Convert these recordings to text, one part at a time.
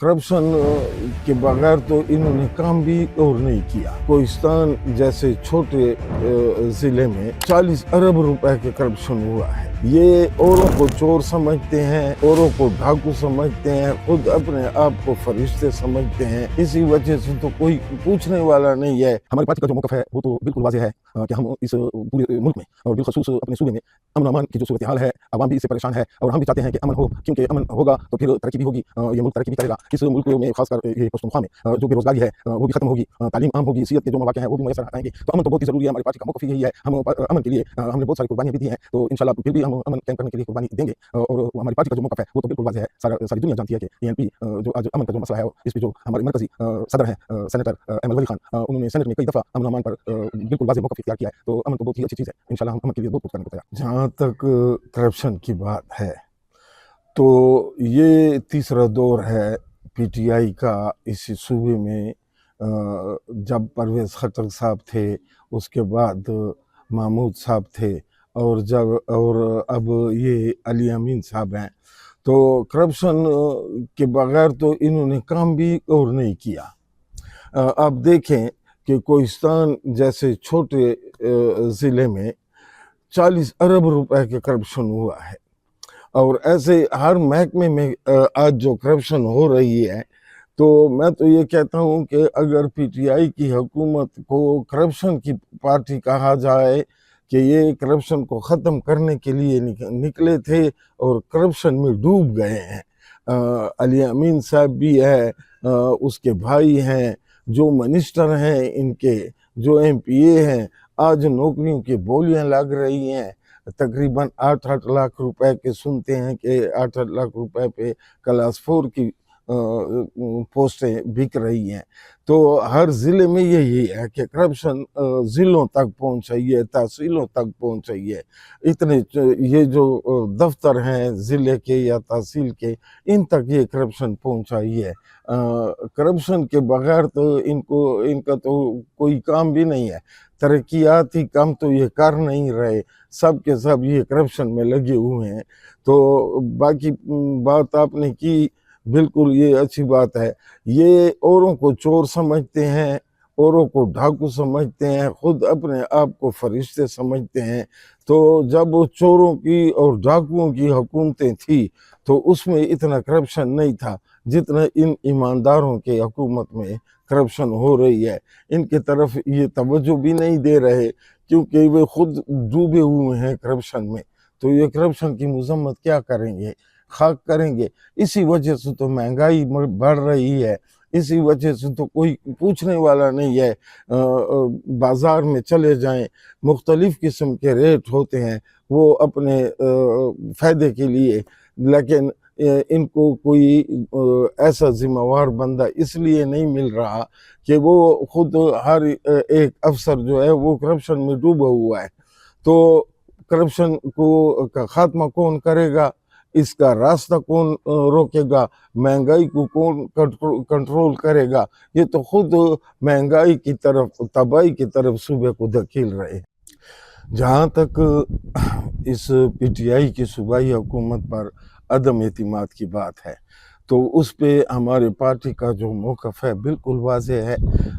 Corruption के बगैर तो इन्होंने काम भी और नहीं किया। कोहिस्तान जैसे छोटे ज़िले में 40 अरब रुपए के करप्शन हुआ है। ये औरों को चोर समझते हैं, औरों को डाकू समझते हैं, खुद अपने आप को फरिश्ते समझते हैं। इसी वजह से तो कोई पूछने वाला नहीं है। हमारी पार्टी का जो मौक़िफ़ है वो तो बिल्कुल वाज़ेह है कि हम इस पूरे मुल्क में और बिलख़ुसूस अपने सूबे में अमन अमान की जो सूरत हाल है, अवाम भी इससे परेशान है और हम भी चाहते हैं कि अमन हो, क्योंकि अमन होगा तो फिर तरक्की भी होगी, ये मुल्क तरक्की भी करेगा। इस मुल्क में खासकर ये पख्तूनख्वा में जो बेरोज़गारी है वो भी खत्म होगी, तालीम आम होगी, सेहत के जो मौक़े हैं वो भी मैसर आएंगे। तो अमन तो बहुत ही ज़रूरी है। हमारी पार्टी का मौक़िफ़ यही है। हम अमन के लिए हमने बहुत सारी कुर्बानियाँ भी दी हैं, तो इंशाल्लाह फिर भी हम अमन कायम करने के लिए कुर्बानी देंगे। और हमारी पार्टी का जो मौक़िफ़ है वो तो बिल्कुल वाज़ेह है। सारी दुनिया जानती है कि एएनपी जो आज अमन का जो मसला है इस पे जो हमारे मरकज़ी सदर हैं सेनेटर अहमद वली खान, उन्होंने सेनेट में कई दफ़ा अमन अमान पर बिल्कुल वाज़ेह मौक़िफ़ इख्तियार किया है। तो अमन तो बहुत ही अच्छी चीज़ है। इंशाल्लाह हम अमन के लिए बहुत कुछ करने को तैयार हैं। जहाँ तक करप्शन की बात है तो ये तीसरा दौर है पीटीआई का इस सूबे में। जब परवेज़ खटक साहब थे, उसके बाद महमूद साहब थे और अब ये अली अमीन साहब हैं। तो करप्शन के बगैर तो इन्होंने काम भी और नहीं किया। आप देखें कि कोहिस्तान जैसे छोटे ज़िले में 40 अरब रुपए के करप्शन हुआ है। और ऐसे हर महकमे में आज जो करप्शन हो रही है, तो मैं तो ये कहता हूँ कि अगर पीटीआई की हुकूमत को करप्शन की पार्टी कहा जाए कि ये करप्शन को ख़त्म करने के लिए निकले थे और करप्शन में डूब गए हैं। अली अमीन साहब भी है, उसके भाई हैं, जो मिनिस्टर हैं इनके, जो एमपीए हैं, आज नौकरियों की बोलियां लग रही हैं। तकरीबन 8-8 लाख रुपए के सुनते हैं कि 8-8 लाख रुपए पे क्लास 4 की पोस्टें बिक रही हैं। तो हर ज़िले में यही है कि करप्शन ज़िलों तक पहुँच चाहिए, तहसीलों तक पहुँच चाहिए। इतने ये जो दफ्तर हैं ज़िले के या तहसील के, इन तक ये करप्शन पहुँचाइए। करप्शन के बगैर तो इनका तो कोई काम भी नहीं है। तरक्याती काम तो ये कर नहीं रहे, सब के सब ये करप्शन में लगे हुए हैं। तो बाकी बात आपने की, बिल्कुल ये अच्छी बात है। ये औरों को चोर समझते हैं, औरों को डाकू समझते हैं, खुद अपने आप को फरिश्ते समझते हैं। तो जब वो चोरों की और डाकुओं की हुकूमतें थी तो उसमें इतना करप्शन नहीं था जितना इन ईमानदारों के हुकूमत में करप्शन हो रही है। इनके तरफ ये तवज्जो भी नहीं दे रहे क्योंकि वे खुद डूबे हुए हैं करप्शन में। तो ये करप्शन की मजम्मत क्या करेंगे, खाक करेंगे। इसी वजह से तो महंगाई बढ़ रही है, इसी वजह से तो कोई पूछने वाला नहीं है। बाज़ार में चले जाएं, मुख्तलिफ़ किस्म के रेट होते हैं वो अपने फ़ायदे के लिए, लेकिन इनको कोई ऐसा ज़िम्मेवार बंदा इसलिए नहीं मिल रहा कि वो खुद हर एक अफसर जो है वो करप्शन में डूबा हुआ है। तो करप्शन को का ख़ात्मा कौन करेगा, इसका रास्ता कौन रोकेगा, महंगाई को कौन कंट्रोल करेगा, ये तो खुद महंगाई की तरफ, तबाही की तरफ सूबे को धकेल रहे हैं। जहाँ तक इस पीटीआई की सूबाई हुकूमत पर अदम एतिमाद की बात है, तो उस पे हमारी पार्टी का जो मौक़िफ़ है बिल्कुल वाज़ेह है।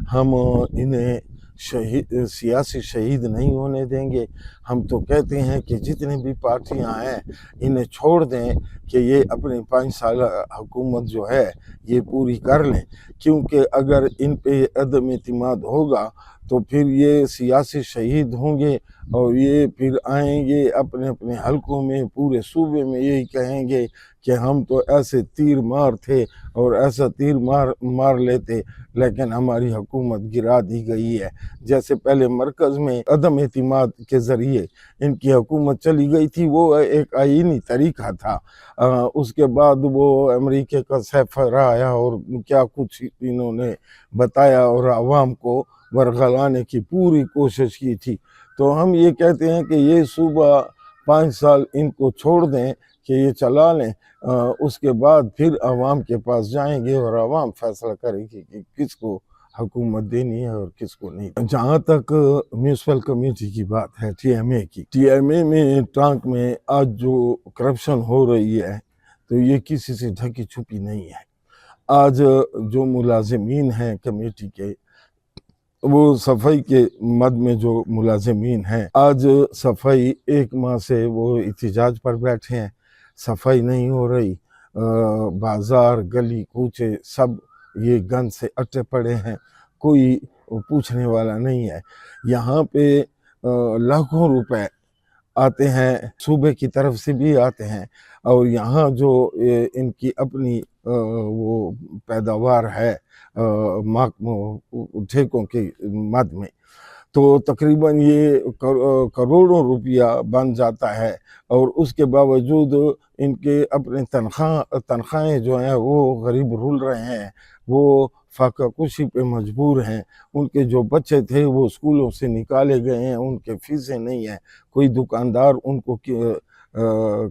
हम इन्हें सियासी शहीद नहीं होने देंगे। हम तो कहते हैं कि जितनी भी पार्टियां हैं इन्हें छोड़ दें कि ये अपनी 5 साल हुकूमत जो है ये पूरी कर लें, क्योंकि अगर इन पे अदम एतिमाद होगा तो फिर ये सियासी शहीद होंगे और ये फिर आएंगे अपने अपने हलकों में, पूरे सूबे में यही कहेंगे कि हम तो ऐसे तीर मार थे और ऐसा तीर मार लेते, लेकिन हमारी हुकूमत गिरा दी गई है। जैसे पहले मरकज़ में अदम एतिमाद के ज़रिए इनकी हुकूमत चली गई थी, वो एक आईनी तरीक़ा था। उसके बाद वो अमेरिका का सैफ़रा आया और क्या कुछ इन्होंने बताया और आवाम को वरगलाने की पूरी कोशिश की थी। तो हम ये कहते हैं कि ये सूबा 5 साल इनको छोड़ दें कि ये चला लें, उसके बाद फिर आवाम के पास जाएंगे और आवाम फैसला करेगी कि किसको हुकूमत देनी है और किसको नहीं। जहाँ तक म्यूनसिपल कमेटी की बात है, टीएमए की, टीएमए में टांक में आज जो करप्शन हो रही है तो ये किसी से ढकी छुपी नहीं है। آج جو ملازمین ہیں کمیٹی کے، وہ صفائی کے مد میں جو ملازمین ہیں، آج صفائی 1 ماہ سے وہ احتجاج پر بیٹھے ہیں، صفائی نہیں ہو رہی، بازار گلی کوچے سب یہ گند سے اٹے پڑے ہیں، کوئی پوچھنے والا نہیں ہے۔ یہاں پہ لاکھوں روپے آتے ہیں، صوبے کی طرف سے بھی آتے ہیں، اور یہاں جو ان کی اپنی وہ پیداوار ہے ٹھیکوں کے مد میں، تو تقریباً یہ کروڑوں روپیہ بن جاتا ہے، اور اس کے باوجود ان کے اپنے تنخواہیں جو ہیں وہ غریب رول رہے ہیں، وہ فاقہ کشی پہ مجبور ہیں۔ ان کے جو بچے تھے وہ اسکولوں سے نکالے گئے ہیں، ان کے فیسیں نہیں ہیں، کوئی دکاندار ان کو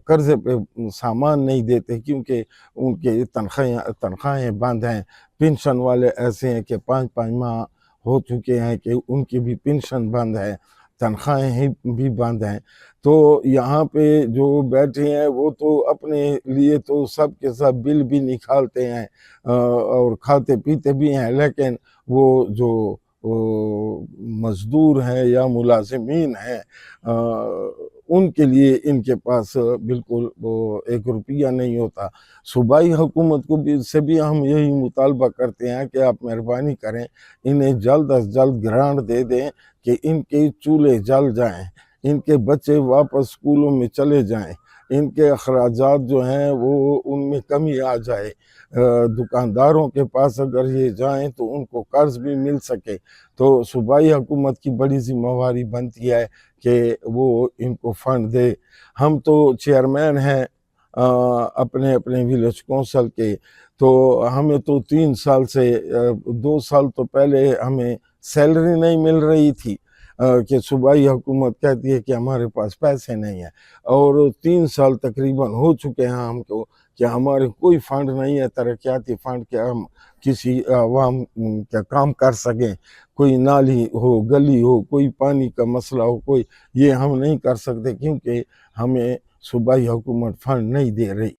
قرضے پہ سامان نہیں دیتے کیونکہ ان کے تنخواہیں بند ہیں۔ پینشن والے ایسے ہیں کہ 5 ماہ ہو چکے ہیں کہ ان کی بھی پینشن بند ہے، تنخواہیں بھی بند ہیں۔ تو یہاں پہ جو بیٹھے ہیں وہ تو اپنے لیے تو سب کے سب بل بھی نکالتے ہیں اور کھاتے پیتے بھی ہیں، لیکن وہ جو مزدور ہیں یا ملازمین ہیں ان کے لیے ان کے پاس بالکل وہ 1 روپیہ نہیں ہوتا۔ صوبائی حکومت کو بھی سے بھی ہم یہی مطالبہ کرتے ہیں کہ آپ مہربانی کریں، انہیں جلد از جلد گرانٹ دے دیں کہ ان کے چولہے جل جائیں، ان کے بچے واپس اسکولوں میں چلے جائیں، ان کے اخراجات جو ہیں وہ ان میں کمی آ جائے، دکانداروں کے پاس اگر یہ جائیں تو ان کو قرض بھی مل سکے۔ تو صوبائی حکومت کی بڑی ذمہ داری بنتی ہے کہ وہ ان کو فنڈ دے۔ ہم تو چیئرمین ہیں اپنے ولیج کونسل کے، تو ہمیں تو 3 سال سے 2 سال تو پہلے ہمیں سیلری نہیں مل رہی تھی کہ صوبائی حکومت کہتی ہے کہ ہمارے پاس پیسے نہیں ہیں، اور 3 سال تقریباً ہو چکے ہیں ہم کو کہ ہمارے کوئی فنڈ نہیں ہے ترقیاتی فنڈ کہ ہم کسی عوام کا کام کر سکیں، کوئی نالی ہو، گلی ہو، کوئی پانی کا مسئلہ ہو، کوئی یہ ہم نہیں کر سکتے کیونکہ ہمیں صوبائی حکومت فنڈ نہیں دے رہی۔